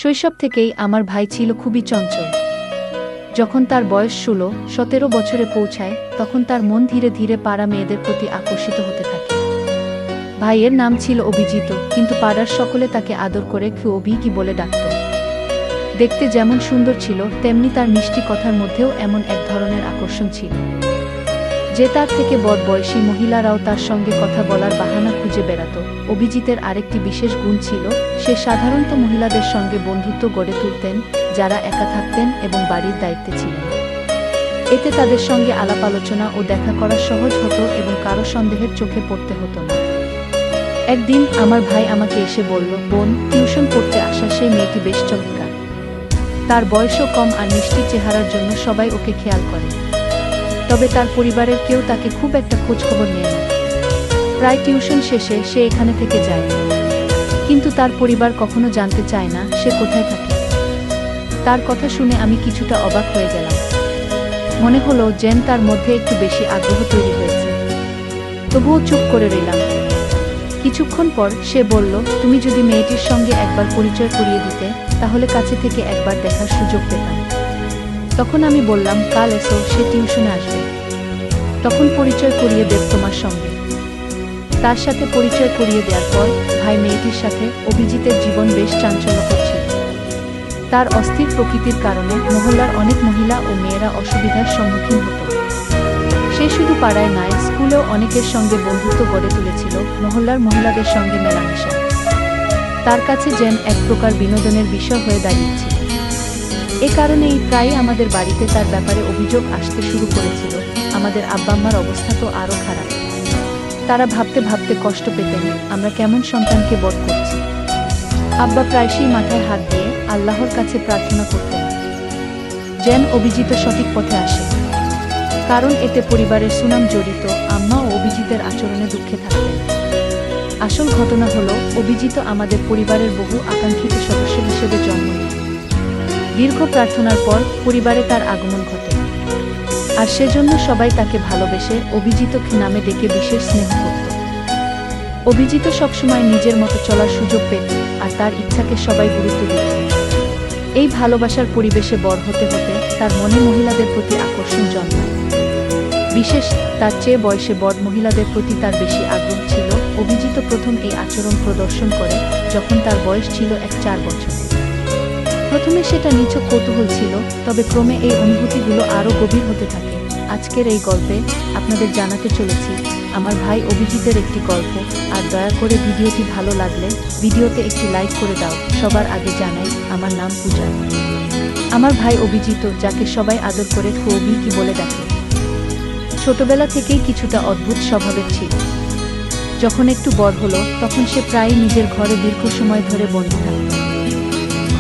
শৈশব থেকেই আমার ভাই ছিল খুবই চঞ্চল। যখন তার বয়স ১৬-১৭ বছরে পৌঁছায় তখন তার মন ধীরে ধীরে পাড়া মেয়েদের প্রতি আকর্ষিত হতে থাকে। ভাইয়ের নাম ছিল অভিজিৎ, কিন্তু পাড়ার সকলে তাকে আদর করে অভি কি বলে ডাকত। দেখতে যেমন সুন্দর ছিল তেমনি তার মিষ্টি কথার মধ্যেও এমন এক ধরনের আকর্ষণ ছিল যে তার থেকে বড় বয়সী মহিলারাও তার সঙ্গে কথা বলার বাহানা খুঁজে বেড়াত। অভিজিতের আরেকটি বিশেষ গুণ ছিল, সে সাধারণত মহিলাদের সঙ্গে বন্ধুত্ব গড়ে তুলতেন যারা একা থাকতেন এবং বাড়ির দায়িত্বে ছিলেন। এতে তাদের সঙ্গে আলাপ আলোচনা ও দেখা করা সহজ হতো এবং কারো সন্দেহের চোখে পড়তে হতো না। একদিন আমার ভাই আমাকে এসে বলল, বোন, টিউশন পড়তে আসা সেই মেয়েটি বেশ চমৎকার। তার বয়সও কম আর মিষ্টি চেহারার জন্য সবাই ওকে খেয়াল করে। তবে তার পরিবারের কেউ তাকে খুব একটা খোঁজ খবর নেয় না। প্রায় টিউশন শেষে সে এখানে থেকে যায়, কিন্তু তার পরিবার কখনো জানতে চায় না সে কোথায় থাকে। তার কথা শুনে আমি কিছুটা অবাক হয়ে গেলাম। মনে হলো যেন তার মধ্যে একটু বেশি আগ্রহ তৈরি হয়েছে। তবুও চুপ করে রইলাম। কিছুক্ষণ পর সে বলল, তুমি যদি মেয়েটির সঙ্গে একবার পরিচয় করিয়ে দিতে তাহলে কাছে থেকে একবার দেখার সুযোগ পেতাম। তখন আমি বললাম, কাল এসো, সে টিউশনে আসবে, তখন পরিচয় করিয়ে দেব তোমার সঙ্গে। তার সাথে পরিচয় করিয়ে দেওয়ার পর ভাই মেয়েটির সাথে অভিজিতের জীবন বেশ চাঞ্চল্যকর ছিল। তার অস্থির প্রকৃতির কারণে মহল্লার অনেক মহিলা ও মেয়েরা অসুবিধার সম্মুখীন হতো। সে শুধু পাড়ায় নয়, স্কুলেও অনেকের সঙ্গে বন্ধুত্ব গড়ে তুলেছিল, মহল্লার মহিলাদের সঙ্গে মেলামেশা তার কাছে যেন এক প্রকার বিনোদনের বিষয় হয়ে দাঁড়িয়েছিল। এ কারণেই প্রায়ই আমাদের বাড়িতে তার ব্যাপারে অভিযোগ আসতে শুরু করেছিল। আমাদের আব্বা-আম্মার অবস্থা তো আরও খারাপ। তারা ভাবতে ভাবতে কষ্ট পেতেন, আমরা কেমন সন্তানকে বড় করছি। আব্বা প্রায়শই মাথায় হাত দিয়ে আল্লাহর কাছে প্রার্থনা করতেন যেন অভিজিৎ সঠিক পথে আসে, কারণ এতে পরিবারের সুনাম জড়িত। আম্মা ও অভিজিতের আচরণে দুঃখে থাকতেন। আসল ঘটনা হলো, অভিজিৎ আমাদের পরিবারের বহু আকাঙ্ক্ষিত সদস্য হিসেবে জন্ম নেয়। দীর্ঘ প্রার্থনার পর পরিবারে তার আগমন ঘটে, আর সেজন্য সবাই তাকে ভালোবেসে অভিজিৎ নামে ডেকে বিশেষ স্নেহ করত। অভিজিৎ সবসময় নিজের মতো চলার সুযোগ পেত, আর তার ইচ্ছাকে সবাই গুরুত্ব দিত। এই ভালোবাসার পরিবেশে বড় হতে হতে তার মনে মহিলাদের প্রতি আকর্ষণ জন্মায়। বিশেষ তার চেয়ে বয়সে বড় মহিলাদের প্রতি তার বেশি আগ্রহ ছিল। অভিজিৎ প্রথম এই আচরণ প্রদর্শন করে যখন তার বয়স ছিল 4 বছর। প্রথমে সেটা নিছক কৌতূহল ছিল, তবে ক্রমে এই অনুভূতিগুলো আরও গভীর হতে থাকে। আজকের এই গল্পে আপনাদের জানাতে চলেছি আমার ভাই অভিজিতের একটি গল্প। আর দয়া করে ভিডিওটি ভালো লাগলে ভিডিওতে একটি লাইক করে দাও। সবার আগে জানাই, আমার নাম পূজা। আমার ভাই অভিজিৎ, যাকে সবাই আদর করে অভি কি বলে ডাকে, ছোটবেলা থেকেই কিছুটা অদ্ভুত স্বভাবের ছিল। যখন একটু বড় হলো তখন সে প্রায়ই নিজের ঘরে দীর্ঘ সময় ধরে বন্দী থাকত।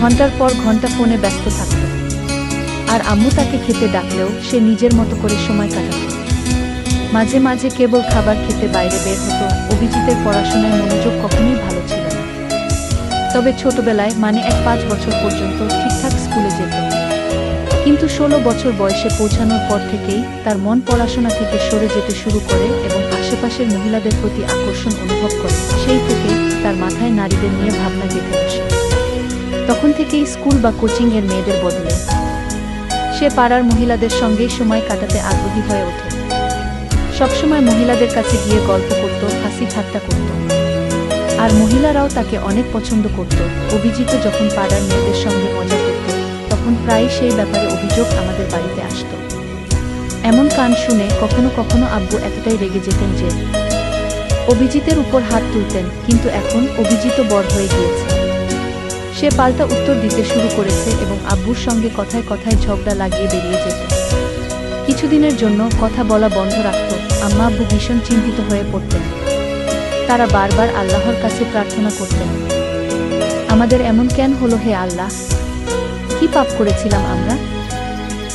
ঘন্টার পর ঘন্টা ফোনে ব্যস্ত থাকত, আর আম্মু তাকে খেতে ডাকলেও সে নিজের মতো করে সময় কাটাত। মাঝে মাঝে কেবল খাবার খেতে বাইরে বের হতো। অভিজিতের পড়াশোনায় মনোযোগ কখনোই ভালো ছিল না, তবে ছোটবেলায় 5 বছর পর্যন্ত ঠিকঠাক স্কুলে যেত। কিন্তু 16 বছর বয়সে পৌঁছানোর পর থেকেই তার মন পড়াশোনা থেকে সরে যেতে শুরু করে এবং আশেপাশের মহিলাদের প্রতি আকর্ষণ অনুভব করে। সেই থেকেই তার মাথায় নারীদের নিয়ে ভাবনা গেঁথে বসে। তখন থেকেই স্কুল বা কোচিং এর মেয়েদের বদলে সে পাড়ার মহিলাদের সঙ্গেই সময় কাটাতে আগ্রহী হয়ে ওঠে। সবসময় মহিলাদের কাছে গিয়ে গল্প করত, হাসি ঠাট্টা করত, আর মহিলারাও তাকে অনেক পছন্দ করত। অভিজিৎ যখন পাড়ার মেয়েদের সঙ্গে মজা করত তখন প্রায়ই সেই ব্যাপারে অভিযোগ আমাদের বাড়িতে আসত। এমন কান শুনে কখনো কখনো আব্বু এতটাই রেগে যেতেন যে অভিজিতের উপর হাত তুলতেন। কিন্তু এখন অভিজিৎ বড় হয়ে গিয়েছে, সে পাল্টা উত্তর দিতে শুরু করেছে এবং আব্বুর সঙ্গে কথায় কথায় ঝগড়া লাগিয়ে বেরিয়ে যেত। কিছুদিনের জন্য কথা বলা বন্ধ রাখত। আম্মা আব্বু ভীষণ চিন্তিত হয়ে পড়তেন। তারা বারবার আল্লাহর কাছে প্রার্থনা করতেন, আমাদের এমন কেন হলো হে আল্লাহ, কি পাপ করেছিলাম আমরা।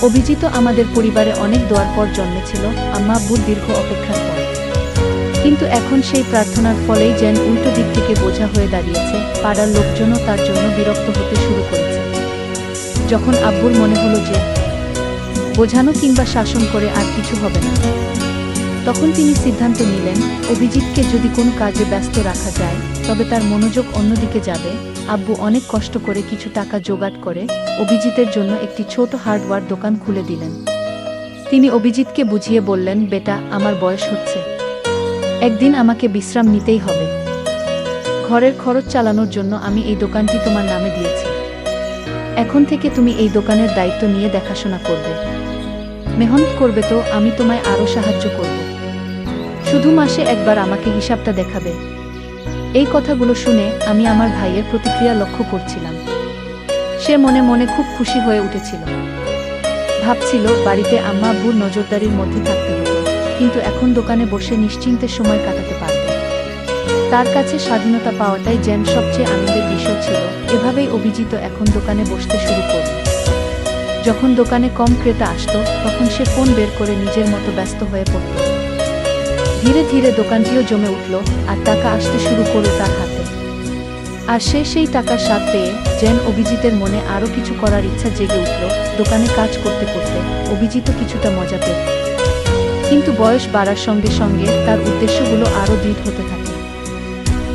অভিজিৎ আমাদের পরিবারে অনেক দোয়ার পর জন্মেছিল, আম্মা আব্বুর দীর্ঘ অপেক্ষার পর। কিন্তু এখন সেই প্রার্থনার ফলেই যেন উল্টো দিক থেকে বোঝা হয়ে দাঁড়িয়েছে। পাড়ার লোকজনও তার জন্য বিরক্ত হতে শুরু করেছে। যখন আব্বুর মনে হলো যে বোঝানো কিংবা শাসন করে আর কিছু হবে না, তখন তিনি সিদ্ধান্ত নিলেন, অভিজিৎকে যদি কোনো কাজে ব্যস্ত রাখা যায় তবে তার মনোযোগ অন্যদিকে যাবে। আব্বু অনেক কষ্ট করে কিছু টাকা জোগাড় করে অভিজিতের জন্য একটি ছোট হার্ডওয়্যার দোকান খুলে দিলেন। তিনি অভিজিৎকে বুঝিয়ে বললেন, বেটা, আমার বয়স হচ্ছে, একদিন আমাকে বিশ্রাম নিতেই হবে। ঘরের খরচ চালানোর জন্য আমি এই দোকানটি তোমার নামে দিয়েছি। এখন থেকে তুমি এই দোকানের দায়িত্ব নিয়ে দেখাশোনা করবে, মেহনত করবে, তো আমি তোমায় আরও সাহায্য করব। শুধু মাসে একবার আমাকে হিসাবটা দেখাবে। এই কথাগুলো শুনে আমি আমার ভাইয়ের প্রতিক্রিয়া লক্ষ্য করছিলাম। সে মনে মনে খুব খুশি হয়ে উঠেছিল। ভাবছিল, বাড়িতে আম্মা আব্বুর নজরদারির মধ্যে থাকতে হতো, কিন্তু এখন দোকানে বসে নিশ্চিন্তে সময় কাটাতে পারবে। তার কাছে স্বাধীনতা পাওয়াটাই যেন সবচেয়ে আনন্দের বিষয় ছিল। এভাবেই অভিজিৎ এখন দোকানে বসতে শুরু করল। যখন দোকানে কম ক্রেতা আসতো তখন সে ফোন বের করে নিজের মতো ব্যস্ত হয়ে পড়ল। ধীরে ধীরে দোকানটিও জমে উঠল আর টাকা আসতে শুরু করল তার হাতে। আর সেই টাকার স্বাদ পেয়ে যেন অভিজিতের মনে আরও কিছু করার ইচ্ছা জেগে উঠল। দোকানে কাজ করতে করতে অভিজিৎও কিছুটা মজা পেল, কিন্তু বয়স বাড়ার সঙ্গে সঙ্গে তার উদ্দেশ্যগুলো আরও দৃঢ় হতে থাকে।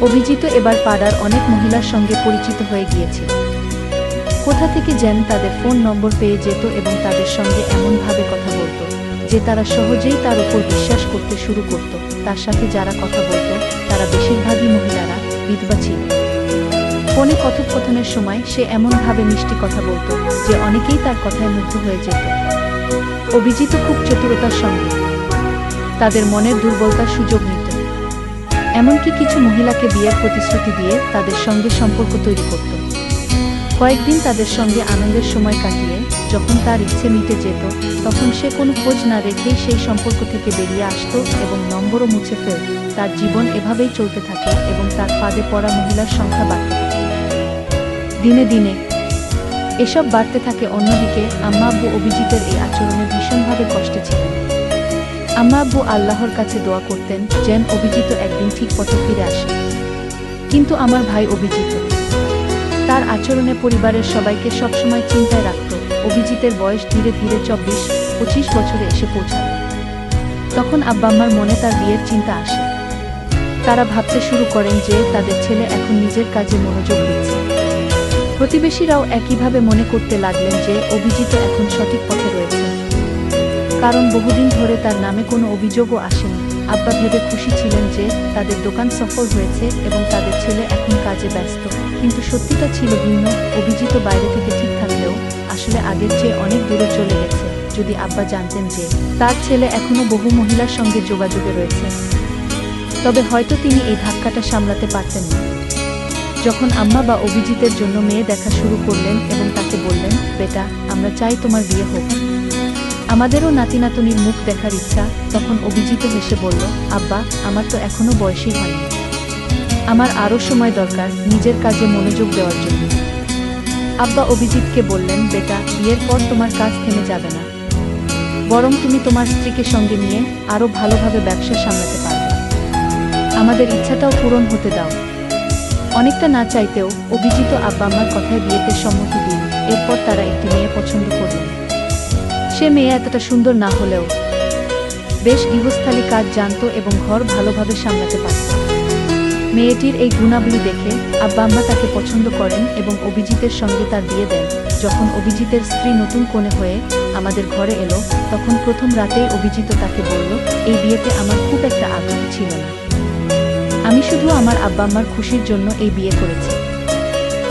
অভিজিৎ এবার পাড়ার অনেক মহিলার সঙ্গে পরিচিত হয়ে গিয়েছিল। কোথা থেকে যেন তাদের ফোন নম্বর পেয়ে যেত এবং তাদের সঙ্গে এমনভাবে কথা বলত যে তারা সহজেই তার উপর বিশ্বাস করতে শুরু করত। তার সাথে যারা কথা বলত তারা বেশিরভাগই মহিলারা, বিধবা ছিল। ফোনে কথোপকথনের সময় সে এমনভাবে মিষ্টি কথা বলত যে অনেকেই তার কথায় মুগ্ধ হয়ে যেত। অভিজিৎ খুব চতুরতার সঙ্গে তাদের মনের দুর্বলতার সুযোগ নিত। এমনকি কিছু মহিলাকে বিয়ের প্রতিশ্রুতি দিয়ে তাদের সঙ্গে সম্পর্ক তৈরি করত। কয়েকদিন তাদের সঙ্গে আনন্দের সময় কাটিয়ে যখন তার ইচ্ছে মিটে যেত তখন সে কোনো খোঁজ না রেখেই সেই সম্পর্ক থেকে বেরিয়ে আসত এবং নম্বরও মুছে ফেলত। তার জীবন এভাবেই চলতে থাকে এবং তার ফাঁদে পড়া মহিলার সংখ্যা বাড়তে থাকে। দিনে দিনে এসব বাড়তে থাকে। অন্যদিকে আম্মা আব্বু অভিজিতের এই আচরণে ভীষণভাবে কষ্টে ছিলেন। আম্মা আব্বু আল্লাহর কাছে দোয়া করতেন যেন অভিজিৎ একদিন ঠিক পথে ফিরে আসে। কিন্তু আমার ভাই অভিজিৎ, তার আচরণে পরিবারের সবাইকে সবসময় চিন্তায় রাখত। অভিজিতের বয়স ধীরে ধীরে 24-25 বছরে এসে পৌঁছাল। তখন আব্বা আম্মার মনে তার বিয়ের চিন্তা আসে। তারা ভাবতে শুরু করেন যে তাদের ছেলে এখন নিজের কাজে মনোযোগ দিচ্ছে। প্রতিবেশীরাও একইভাবে মনে করতে লাগলেন যে অভিজিৎ এখন সঠিক পথে রয়েছে, কারণ বহুদিন ধরে তার নামে কোনো অভিযোগও আসেনি। আব্বা ভেবে খুশি ছিলেন যে তাদের দোকান সফল হয়েছে এবং তাদের ছেলে এখন কাজে ব্যস্ত। কিন্তু সত্যিটা ছিল ভিন্ন। অভিজিৎ বাইরে থেকে ঠিক থাকলেও আসলে আগের চেয়ে অনেক দূরে চলে গেছে। যদি আব্বা জানতেন যে তার ছেলে এখনো বহু মহিলার সঙ্গে যোগাযোগে রয়েছে তবে হয়তো তিনি এই ধাক্কাটা সামলাতে পারতেন না। যখন আম্মা বা অভিজিতের জন্য মেয়ে দেখা শুরু করলেন এবং তাকে বললেন, বেটা, আমরা চাই তোমার বিয়ে হোক, আমাদেরও নাতি নাতনির মুখ দেখার ইচ্ছা, তখন অভিজিৎ হেসে বলল, আব্বা, আমার তো এখনো বয়সই হয়নি, আমার আরও সময় দরকার নিজের কাজে মনোযোগ দেওয়ার জন্য। আব্বা অভিজিৎকে বললেন, বেটা, বিয়ের পর তোমার কাজ থেমে যাবে না, বরং তুমি তোমার স্ত্রীকে সঙ্গে নিয়ে আরও ভালোভাবে ব্যবসা সামলাতে পারবে। আমাদের ইচ্ছাটাও পূরণ হতে দাও। অনেকটা না চাইতেও অভিজিৎ আব্বা আম্মার কথায় বিয়েতে সম্মতি দিল। এরপর তারা একটি মেয়ে পছন্দ করলেন। সে মেয়ে এতটা সুন্দর না হলেও বেশ গৃহস্থালী কাজ জানত এবং ঘর ভালোভাবে সামলাতে পারত। মেয়েটির এই গুণাবলী দেখে আব্বা আম্মা তাকে পছন্দ করেন এবং অভিজিতের সঙ্গে তার বিয়ে দেন। যখন অভিজিতের স্ত্রী নতুন কনে হয়ে আমাদের ঘরে এলো তখন প্রথম রাতেই অভিজিৎ তাকে বলল, এই বিয়েতে আমার খুব একটা আগ্রহ ছিল না, আমি শুধু আমার আব্বা আম্মার খুশির জন্য এই বিয়ে করেছি।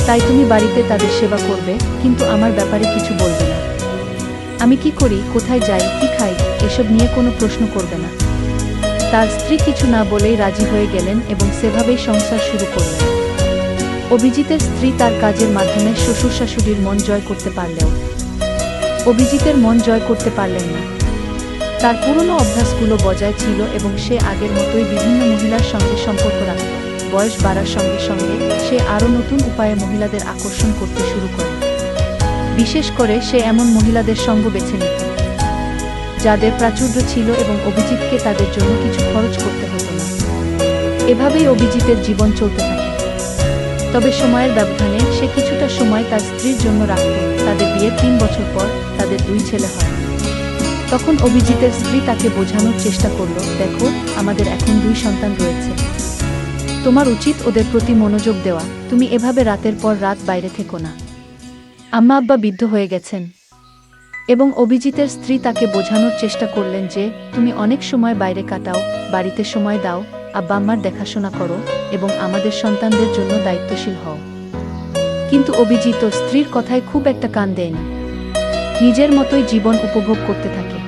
তাই তুমি বাড়িতে তাদের সেবা করবে, কিন্তু আমার ব্যাপারে কিছু বলবে না। আমি কি করি, কোথায় যাই, কি খাই, এসব নিয়ে কোনো প্রশ্ন করবে না। তার স্ত্রী কিছু না বলেই রাজি হয়ে গেলেন এবং সেভাবেই সংসার শুরু করলেন। অভিজিতের স্ত্রী তার কাজের মাধ্যমে শ্বশুর শাশুড়ির মন জয় করতে পারলেও অভিজিতের মন জয় করতে পারলেন না। তার পুরনো অভ্যাসগুলো বজায় ছিল এবং সে আগের মতোই বিভিন্ন মহিলার সঙ্গে সম্পর্ক রাখত। বয়স বাড়ার সঙ্গে সঙ্গে সে আরও নতুন উপায়ে মহিলাদের আকর্ষণ করতে শুরু করে। বিশেষ করে সে এমন মহিলাদের সঙ্গ বেছে নিত যাদের প্রাচুর্য ছিল এবং অভিজিৎকে তাদের জন্য কিছু খরচ করতে হতো না। এভাবেই অভিজিতের জীবন চলতে থাকে। তবে সময়ের ব্যবধানে সে কিছুটা সময় তার স্ত্রীর জন্য রাখত। তাদের বিয়ের 3 বছর পর তাদের 2 ছেলে হয়। তখন অভিজিতের স্ত্রী তাকে বোঝানোর চেষ্টা করল, দেখো, আমাদের এখন 2 সন্তান রয়েছে। তোমার উচিত ওদের প্রতি মনোযোগ দেওয়া, তুমি এভাবে রাতের পর রাত বাইরে থেকো না। আম্মা আব্বা বৃদ্ধ হয়ে গেছেন। এবং অভিজিতের স্ত্রী তাকে বোঝানোর চেষ্টা করলেন যে, তুমি অনেক সময় বাইরে কাটাও, বাড়িতে সময় দাও, আব্বা আম্মার দেখাশোনা করো এবং আমাদের সন্তানদের জন্য দায়িত্বশীল হও। কিন্তু অভিজিৎ স্ত্রীর কথায় খুব একটা কান দেয়নি। নিজের মতোই জীবন উপভোগ করতে থাকে।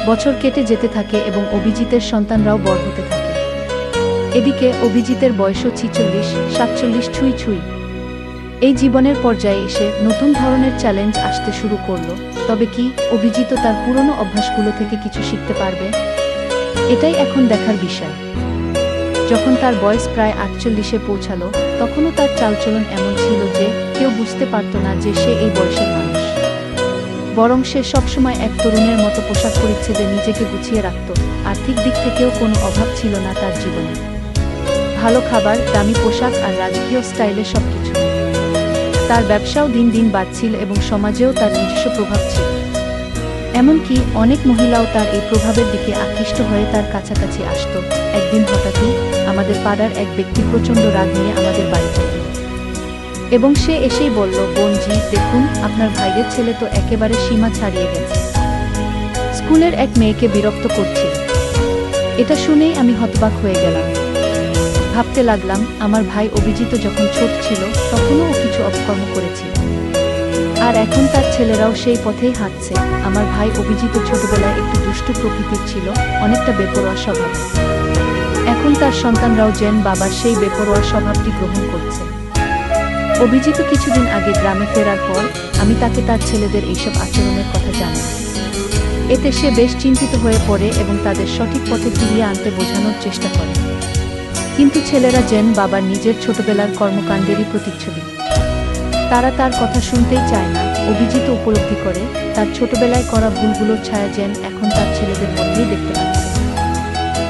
বছর কেটে যেতে থাকে এবং অভিজিতের সন্তানরাও বড় হতে থাকে। এদিকে অভিজিতের বয়সও 46-47 ছুঁই ছুঁই। এই জীবনের পর্যায়ে এসে নতুন ধরনের চ্যালেঞ্জ আসতে শুরু করলো। তবে কি অভিজিৎ তার পুরনো অভ্যাসগুলো থেকে কিছু শিখতে পারবে? এটাই এখন দেখার বিষয়। যখন তার বয়স প্রায় 48-এ পৌঁছালো, তখনও তার চালচলন এমন ছিল যে কেউ বুঝতে পারত না যে সে এই বয়সের মানুষ। বরং সে সবসময় এক তরুণের মতো পোশাক পরিচ্ছেদে নিজেকে গুছিয়ে রাখত। আর্থিক দিক থেকেও কোনো অভাব ছিল না তার জীবনে। ভালো খাবার, দামি পোশাক আর রাজকীয় স্টাইলে সবকিছু। তার ব্যবসাও দিন দিন বাড়ছিল এবং সমাজেও তার নিজস্ব প্রভাব ছিল। এমনকি অনেক মহিলাও তার এই প্রভাবের দিকে আকৃষ্ট হয়ে তার কাছাকাছি আসত। একদিন হঠাৎই আমাদের পাড়ার এক ব্যক্তি প্রচণ্ড রাগ নিয়ে আমাদের বাড়িতে এল এবং সে এসেই বলল, বোনজি, দেখুন, আপনার ভাইয়ের ছেলে তো একেবারে সীমা ছাড়িয়ে গেছে। স্কুলের এক মেয়েকে বিরক্ত করছিল। এটা শুনেই আমি হতবাক হয়ে গেলাম। ভাবতে লাগলাম, আমার ভাই অভিজিৎ যখন ছোট ছিল তখনও ও কিছু অপকর্ম করেছিল, আর এখন তার ছেলেরাও সেই পথেই হাঁটছে। আমার ভাই অভিজিৎ ছোটবেলায় একটু দুষ্টু প্রকৃতির ছিল, অনেকটা বেপরোয়া স্বভাব। এখন তার সন্তানরাও যেন বাবার সেই বেপরোয়া স্বভাবটি গ্রহণ করছে। অভিজিৎ কিছুদিন আগে গ্রামে ফেরার পর আমি তাকে তার ছেলেদের এইসব আচরণের কথা জানাই। এতে সে বেশ চিন্তিত হয়ে পড়ে এবং তাদের সঠিক পথে ফিরিয়ে আনতে বোঝানোর চেষ্টা করে। কিন্তু ছেলেরা যেন বাবার নিজের ছোটবেলার কর্মকাণ্ডেরই প্রতিচ্ছবি। তারা তার কথা শুনতেই চায় না। অভিজিৎ উপলব্ধি করে তার ছোটবেলায় করা ভুলগুলোর ছায়া যেন এখন তার ছেলেদের মধ্যেই দেখতে পাচ্ছে।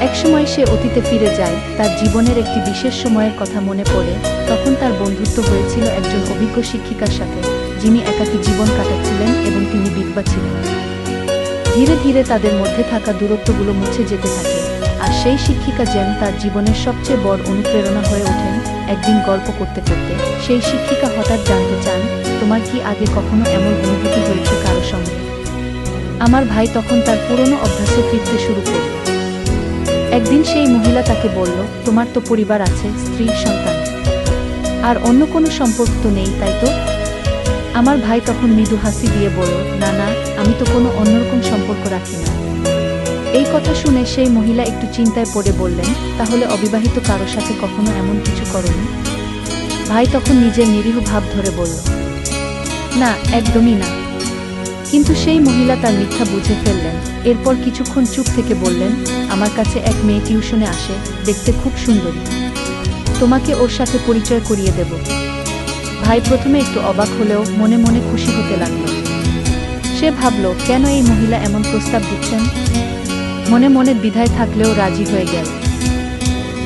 একসময় সে অতীতে ফিরে যায়। তার জীবনের একটি বিশেষ সময়ের কথা মনে পড়ে। তখন তার বন্ধুত্ব হয়েছিল একজন অভিজ্ঞ শিক্ষিকার সাথে, যিনি একাকী জীবন কাটাচ্ছিলেন এবং তিনি বিধবা ছিলেন। ধীরে ধীরে তাদের মধ্যে থাকা দূরত্বগুলো মুছে যেতে থাকে, আর সেই শিক্ষিকা যেন তার জীবনের সবচেয়ে বড় অনুপ্রেরণা হয়ে ওঠেন। একদিন গল্প করতে করতে সেই শিক্ষিকা হঠাৎ জানতে চান, তোমার কি আগে কখনো এমন অনুভূতি হয়েছে কারো সঙ্গে? আমার ভাই তখন তার পুরনো অভ্যাসে ফিরতে শুরু করল। একদিন সেই মহিলা তাকে বলল, তোমার তো পরিবার আছে, স্ত্রী, সন্তান, আর অন্য কোনো সম্পর্ক তো নেই, তাই তো? আমার ভাই তখন মৃদু হাসি দিয়ে বলল, না না, আমি তো কোনো অন্যরকম সম্পর্ক রাখি না। এই কথা শুনে সেই মহিলা একটু চিন্তায় পড়ে বললেন, তাহলে অবিবাহিত কারো সাথে কখনো এমন কিছু করোনি? ভাই তখন নিজের নিরীহ ভাব ধরে বলল, না, একদমই না। কিন্তু সেই মহিলা তার মিথ্যা বুঝে ফেললেন। এরপর কিছুক্ষণ চুপ থেকে বললেন, আমার কাছে এক মেয়ে টিউশনে আসে, দেখতে খুব সুন্দরী, তোমাকে ওর সাথে পরিচয় করিয়ে দেব। ভাই প্রথমে একটু অবাক হলেও মনে মনে খুশি হতে লাগল। সে ভাবল, কেন এই মহিলা এমন প্রস্তাব দিচ্ছেন? মনে মনে দ্বিধায় থাকলেও রাজি হয়ে গেল।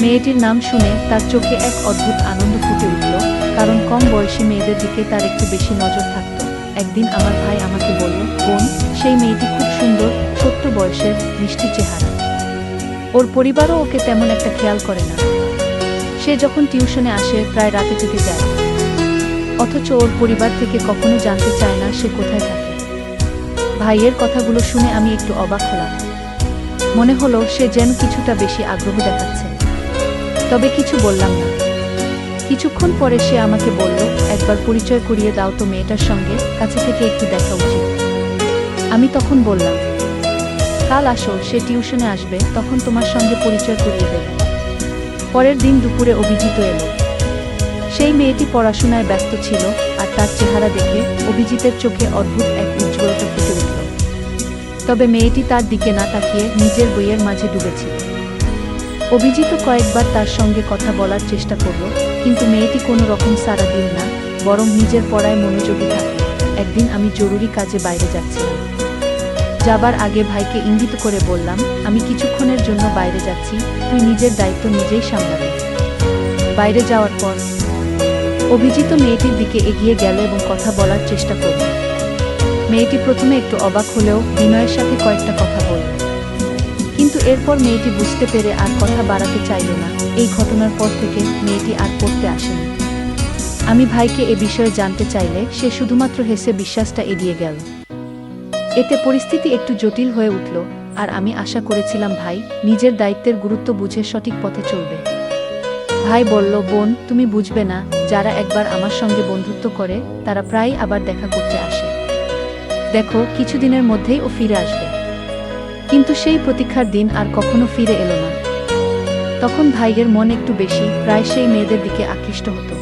মেয়েটির নাম শুনে তার চোখে এক অদ্ভুত আনন্দ ফুটে উঠল, কারণ কম বয়সী মেয়েদের দিকে তার একটু বেশি নজর থাকত। একদিন আমার ভাই আমাকে বলল, বোন, সেই মেয়েটি খুব সুন্দর, ছোট্ট বয়সের, মিষ্টি চেহারা। ওর পরিবারও ওকে তেমন একটা খেয়াল করে না। সে যখন টিউশনে আসে প্রায় রাতে থেকে যায়, অথচ ওর পরিবার থেকে কখনো জানতে চায় না সে কোথায় থাকে। ভাইয়ের কথাগুলো শুনে আমি একটু অবাক হলাম। মনে হলো সে যেন কিছুটা বেশি আগ্রহ দেখাচ্ছে। তবে কিছু বললাম না। কিছুক্ষণ পরে সে আমাকে বলল, একবার পরিচয় করিয়ে দাও তো মেয়েটার সঙ্গে, কাছে থেকে একটু দেখা উচিত। আমি তখন বললাম, কাল আসো, সে টিউশনে আসবে, তখন তোমার সঙ্গে পরিচয় করিয়ে দেব। পরের দিন দুপুরে অভিজিৎ এলো। সেই মেয়েটি পড়াশোনায় ব্যস্ত ছিল, আর তার চেহারা দেখে অভিজিতের চোখে অদ্ভুত এক উজ্জ্বলতা ফুটে উঠল। তবে মেয়েটি তার দিকে না তাকিয়ে নিজের বইয়ের মাঝে ডুবেছিল। অভিজিৎ কয়েকবার তার সঙ্গে কথা বলার চেষ্টা করল, কিন্তু মেয়েটি কোনো রকম সাড়া দিল না, বরং নিজের পড়ায় মনোযোগী থাকল। একদিন আমি জরুরি কাজে বাইরে যাচ্ছিলাম। যাবার আগে ভাইকে ইঙ্গিত করে বললাম, আমি কিছুক্ষণের জন্য বাইরে যাচ্ছি, তুই নিজের দায়িত্ব নিজেই সামলাবি। বাইরে যাওয়ার পর অভিজিৎ মেয়েটির দিকে এগিয়ে গেল এবং কথা বলার চেষ্টা করল। মেয়েটি প্রথমে একটু অবাক হলেও বিনয়ের সাথে কয়েকটা কথা বলল, কিন্তু এরপর মেয়েটি বুঝতে পেরে আর কথা বাড়াতে চাইল না। এই ঘটনার পর থেকে মেয়েটি আর পড়তে আসেনি। আমি ভাইকে এ বিষয়ে জানতে চাইলে সে শুধুমাত্র হেসে বিশ্বাসটা এড়িয়ে গেল। এতে পরিস্থিতি একটু জটিল হয়ে উঠল, আর আমি আশা করেছিলাম ভাই নিজের দায়িত্বের গুরুত্ব বুঝে সঠিক পথে চলবে। ভাই বলল, বোন, তুমি বুঝবে না, যারা একবার আমার সঙ্গে বন্ধুত্ব করে তারা প্রায়ই আবার দেখা করতে আসে। দেখো, কিছুদিনের মধ্যেই ও ফিরে আসবে। কিন্তু সেই প্রতীক্ষার দিন আর কখনো ফিরে এলো না। তখন ভাইয়ের মন একটু বেশি প্রায় সেই মেয়েদের দিকে আকৃষ্ট হতো।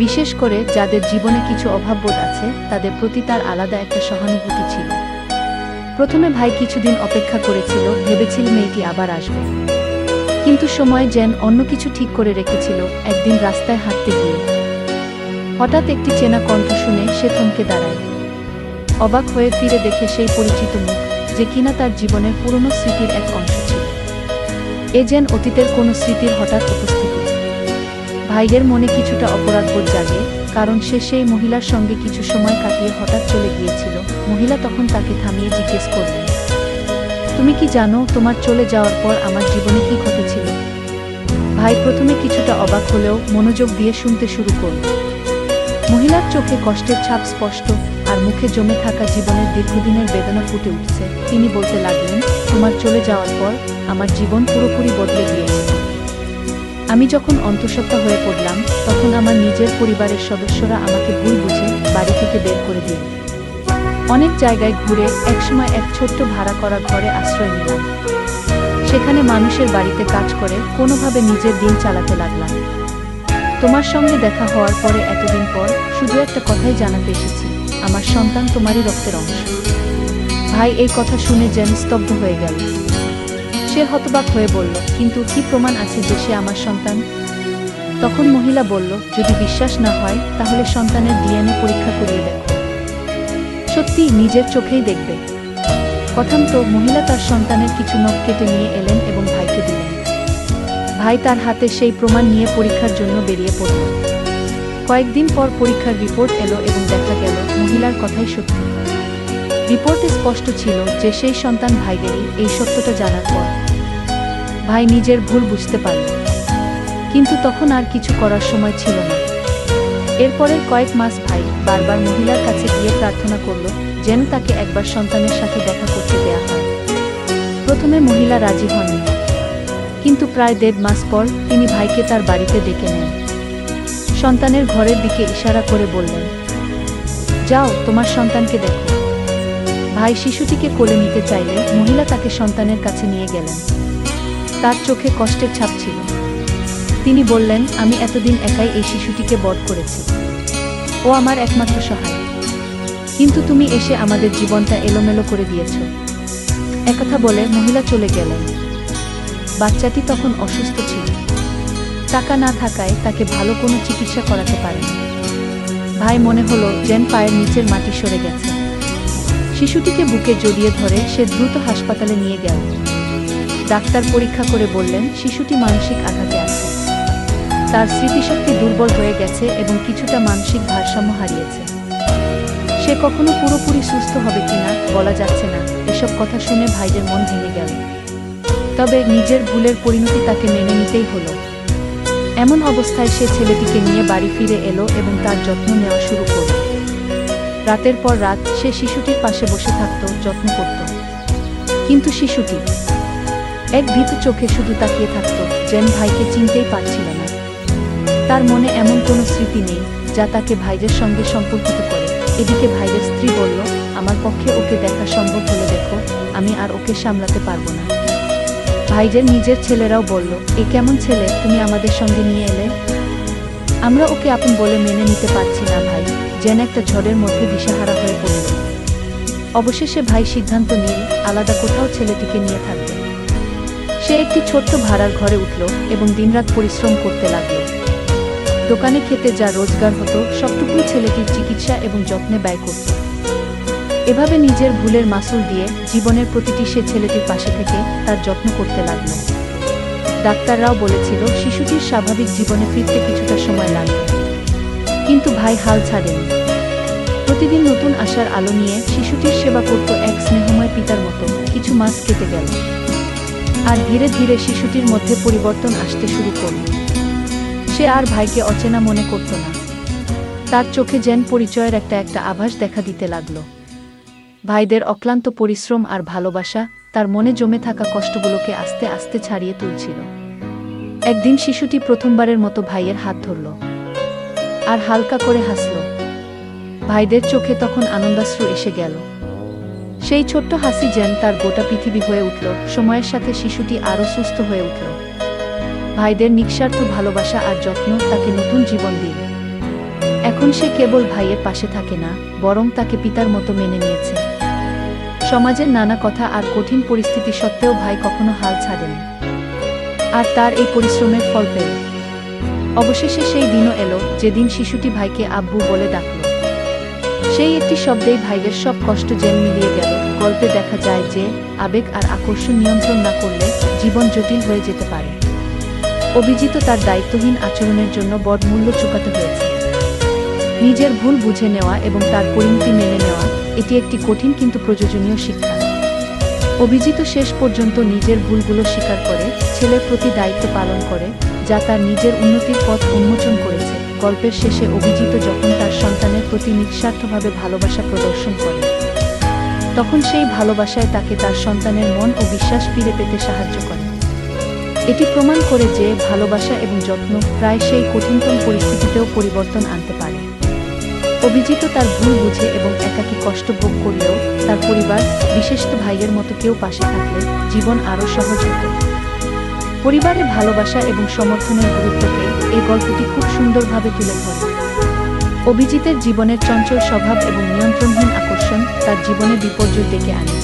বিশেষ করে যাদের জীবনে কিছু অভাববোধ আছে তাদের প্রতি তার আলাদা একটা সহানুভূতি ছিল। প্রথমে ভাই কিছুদিন অপেক্ষা করেছিল, ভেবেছিল মেয়েটি আবার আসবে। কিন্তু সময় যেন অন্য কিছু ঠিক করে রেখেছিল। একদিন রাস্তায় হাঁটতে গিয়ে হঠাৎ একটি চেনা কণ্ঠ শুনে সে থমকে দাঁড়ায়। অবাক হয়ে ফিরে দেখে সেই পরিচিত মুখ, যে কিনা তার জীবনের পুরনো স্মৃতির এক অংশ ছিল। এ যেন অতীতের কোনো স্মৃতির হঠাৎ উপস্থিতি। ভাইয়ের মনে কিছুটা অপরাধবোধ জাগে, কারণ সে সেই মহিলার সঙ্গে কিছু সময় কাটিয়ে হঠাৎ চলে গিয়েছিল। মহিলা তখন তাকে থামিয়ে জিজ্ঞেস করলেন, তুমি কি জানো তোমার চলে যাওয়ার পর আমার জীবনে কি ঘটেছিল? ভাই প্রথমে কিছুটা অবাক হলেও মনোযোগ দিয়ে শুনতে শুরু করল। মহিলার চোখে কষ্টের ছাপ স্পষ্ট, আর মুখে জমে থাকা জীবনের দীর্ঘদিনের বেদনা ফুটে উঠছে। তিনি বলতে লাগলেন, তোমার চলে যাওয়ার পর আমার জীবন পুরোপুরি বদলে গিয়েছে। আমি যখন অন্তঃসত্ত্বা হয়ে পড়লাম, তখন আমার নিজের পরিবারের সদস্যরা আমাকে ভুল বুঝে বাড়ি থেকে বের করে দিল। অনেক জায়গায় ঘুরে একসময় এক ছোট্ট ভাড়া করা ঘরে আশ্রয় নিলাম। সেখানে মানুষের বাড়িতে কাজ করে কোনোভাবে নিজের দিন চালাতে লাগলাম। তোমার সঙ্গে দেখা হওয়ার পরে এতদিন পর শুধু একটা কথাই জানাতে এসেছি, আমার সন্তান তোমারই রক্তের অংশ। ভাই এই কথা শুনে যেন স্তব্ধ হয়ে গেল। সে হতবাক হয়ে বলল, কিন্তু কি প্রমাণ আছে যে সে আমার সন্তান? তখন মহিলা বলল, যদি বিশ্বাস না হয় তাহলে সন্তানের ডিএনএ পরীক্ষা করিয়ে দেখো, সত্যি নিজের চোখেই দেখবে। কথামতো মহিলা তার সন্তানের কিছু নখ কেটে নিয়ে এলেন এবং ভাইকে দিলেন। ভাই তার হাতে সেই প্রমাণ নিয়ে পরীক্ষার জন্য বেরিয়ে পড়ল। কয়েকদিন পর পরীক্ষার রিপোর্ট এলো এবং দেখা গেল মহিলার কথাই সত্যি। রিপোর্টে স্পষ্ট ছিল যে সেই সন্তান ভাইয়েরই। এই সত্যটা জানার পর ভাই নিজের ভুল বুঝতে পারল, কিন্তু তখন আর কিছু করার সময় ছিল না। এরপরের কয়েক মাস ভাই বারবার মহিলার কাছে গিয়ে প্রার্থনা করল যেন তাকে একবার সন্তানের সাথে দেখা করতে দেয়া হয়। প্রথমে মহিলা রাজি হননি, কিন্তু প্রায় 1.5 মাস পর তিনি ভাইকে তার বাড়িতে ডেকে নেন। সন্তানের ঘরের দিকে ইশারা করে বললেন, যাও তোমার সন্তানকে দেখো। ভাই শিশুটিকে কোলে নিতে চাইলে মহিলা তাকে সন্তানের কাছে নিয়ে গেলেন। তার চোখে কষ্টের ছাপ ছিল। তিনি বললেন, আমি এতদিন একাই এই শিশুটিকে বড় করেছি, ও আমার একমাত্র সহায়, কিন্তু তুমি এসে আমাদের জীবনটা এলোমেলো করে দিয়েছ। একথা বলে মহিলা চলে গেলেন। বাচ্চাটি তখন অসুস্থ ছিল। টাকা না থাকায় তাকে ভালো কোনো চিকিৎসা করাতে পারেনি। ভাই মনে হলো যেন পায়ের নিচের মাটি সরে গেছে। শিশুটিকে বুকে জড়িয়ে ধরে সে দ্রুত হাসপাতালে নিয়ে গেল। ডাক্তার পরীক্ষা করে বললেন, শিশুটি মানসিক আঘাতে আছে। তার স্মৃতিশক্তি দুর্বল হয়ে গেছে এবং কিছুটা মানসিক ভারসাম্য হারিয়েছে। সে কখনো পুরোপুরি সুস্থ হবে কিনা বলা যাচ্ছে না। এসব কথা শুনে ভাইয়ের মন ভেঙে গেল। তবে নিজের ভুলের পরিণতি তাকে মেনে নিতেই হলো। এমন অবস্থায় সে ছেলেটিকে নিয়ে বাড়ি ফিরে এলো এবং তার যত্ন নেওয়া শুরু করল। রাতের পর রাত সে শিশুটির পাশে বসে থাকত, যত্ন করত। কিন্তু শিশুটি এক ভীতু চোখে শুধু তাকিয়ে থাকত, যেন ভাইকে চিনতেই পারছিল না। তার মনে এমন কোনো স্মৃতি নেই যা তাকে ভাইয়ের সঙ্গে সম্পর্কিত করে। এদিকে ভাইয়ের স্ত্রী বলল, আমার পক্ষে ওকে দেখা সম্ভব হলে দেখো, আমি আর ওকে সামলাতে পারবো না। ভাইয়ের নিজের ছেলেরাও বলল, এ কেমন ছেলে তুমি আমাদের সঙ্গে নিয়ে এলে? আমরা ওকে আপন বলে মেনে নিতে পারছি না। ভাই যেন একটা ঝড়ের মধ্যে দিশাহারা হয়ে পড়ল। অবশেষে ভাই সিদ্ধান্ত নিল আলাদা কোথাও ছেলেটিকে নিয়ে থাকবে। সে একটি ছোট্ট ভাড়ার ঘরে উঠল এবং দিনরাত পরিশ্রম করতে লাগল। দোকানে খেতে যা রোজগার হতো সবটুকুই ছেলেটির চিকিৎসা এবং যত্নে ব্যয় করত। এভাবে নিজের ভুলের মাসুল দিয়ে জীবনের প্রতিটি সে ছেলেটির পাশে থেকে তার যত্ন করতে লাগল। ডাক্তাররাও বলেছিল শিশুটির স্বাভাবিক জীবনে ফিরতে কিছুটা সময় লাগবে, কিন্তু ভাই হাল ছাড়েনি। প্রতিদিন নতুন আশার আলো নিয়ে শিশুটির সেবা করত এক স্নেহময় পিতার মতো। কিছু মাস কেটে গেল, আর ধীরে ধীরে শিশুটির মধ্যে পরিবর্তন আসতে শুরু করল। সে আর ভাইকে অচেনা মনে করত না। তার চোখে যেন পরিচয়ের একটা আভাস দেখা দিতে লাগল। ভাইদের অক্লান্ত পরিশ্রম আর ভালোবাসা তার মনে জমে থাকা কষ্টগুলোকে আস্তে আস্তে ছাড়িয়ে তুলছিল। একদিন শিশুটি প্রথমবারের মতো ভাইয়ের হাত ধরল আর হালকা করে হাসল। ভাইদের চোখে তখন আনন্দাশ্রু এসে গেল। সেই ছোট্ট হাসি যেন তার গোটা পৃথিবী হয়ে উঠল। সময়ের সাথে শিশুটি আরও সুস্থ হয়ে উঠল। ভাইদের নিঃস্বার্থ ভালোবাসা আর যত্ন তাকে নতুন জীবন দিল। এখন সে কেবল ভাইয়ের পাশে থাকে না, বরং তাকে পিতার মতো মেনে নিয়েছে। সমাজের নানা কথা আর কঠিন পরিস্থিতি সত্ত্বেও ভাই কখনো হাল ছাড়েনি, আর তার এই পরিশ্রমের ফল পেল। অবশেষে সেই দিনও এলো যেদিন শিশুটি ভাইকে আব্বু বলে ডাকল। সেই একটি শব্দেই ভাইয়ের সব কষ্ট যেন মিলিয়ে গেল। গল্পে দেখা যায় যে আবেগ আর আকর্ষণ নিয়ন্ত্রণ না করলে জীবন জটিল হয়ে যেতে পারে। অভিজিৎ তার দায়িত্বহীন আচরণের জন্য বড় মূল্য চুকাতে হয়েছে। নিজের ভুল বুঝে নেওয়া এবং তার পরিণতি মেনে নেওয়া, এটি একটি কঠিন কিন্তু প্রয়োজনীয় শিক্ষা। অভিজিৎ শেষ পর্যন্ত নিজের ভুলগুলো স্বীকার করে ছেলের প্রতি দায়িত্ব পালন করে, যা তার নিজের উন্নতির পথ উন্মোচন করেছে। গল্পের শেষে অভিজিৎ যখন তার সন্তানের প্রতি নিঃস্বার্থভাবে ভালোবাসা প্রদর্শন করে, তখন সেই ভালোবাসায় তাকে তার সন্তানের মন ও বিশ্বাস ফিরে পেতে সাহায্য করে। এটি প্রমাণ করে যে ভালোবাসা এবং যত্ন প্রায় সেই কঠিনতম পরিস্থিতিতেও পরিবর্তন আনতে পারে। অভিজিৎ তার ভুল বুঝে এবং একাকী কষ্ট ভোগ করলেও তার পরিবার, বিশেষত ভাইয়ের মতো কেউ পাশে থাকলে জীবন আরও সহজ হতো। পরিবারের ভালোবাসা এবং সমর্থনের গুরুত্বকে এই গল্পটি খুব সুন্দরভাবে তুলে ধরে। অভিজিতের জীবনের চঞ্চল স্বভাব এবং নিয়ন্ত্রণহীন আকর্ষণ তার জীবনে বিপর্যয় ডেকে আনে।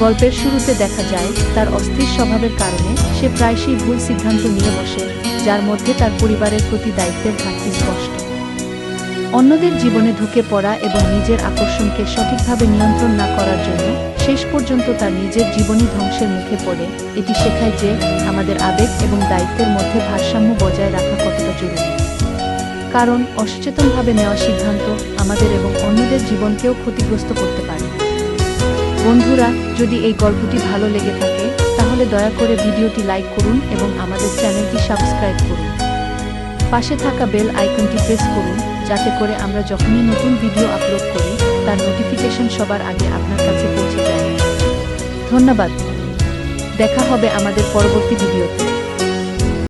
গল্পের শুরুতে দেখা যায় তার অস্থির স্বভাবের কারণে সে প্রায়শই ভুল সিদ্ধান্ত নিয়ে বসে, যার মধ্যে তার পরিবারের প্রতি দায়িত্বের ঘাটতি স্পষ্ট। অন্যদের জীবনে ঢুকে পড়া এবং নিজের আকর্ষণকে সঠিকভাবে নিয়ন্ত্রণ না করার জন্য শেষ পর্যন্ত তার নিজের জীবনই ধ্বংসের মুখে পড়ে। এটি শেখায় যে আমাদের আবেগ এবং দায়িত্বের মধ্যে ভারসাম্য বজায় রাখা কতটা জরুরি, কারণ অসচেতনভাবে নেওয়া সিদ্ধান্ত আমাদের এবং অন্যদের জীবনকেও ক্ষতিগ্রস্ত করতে পারে। বন্ধুরা, যদি এই গল্পটি ভালো লেগে থাকে তাহলে দয়া করে ভিডিওটি লাইক করুন এবং আমাদের চ্যানেলটি সাবস্ক্রাইব করুন। পাশে থাকা বেল আইকনটি প্রেস করুন, যাতে করে আমরা যখনই নতুন ভিডিও আপলোড করি তার নোটিফিকেশন সবার আগে আপনার কাছে পৌঁছে যায়। ধন্যবাদ। দেখা হবে আমাদের পরবর্তী ভিডিওতে।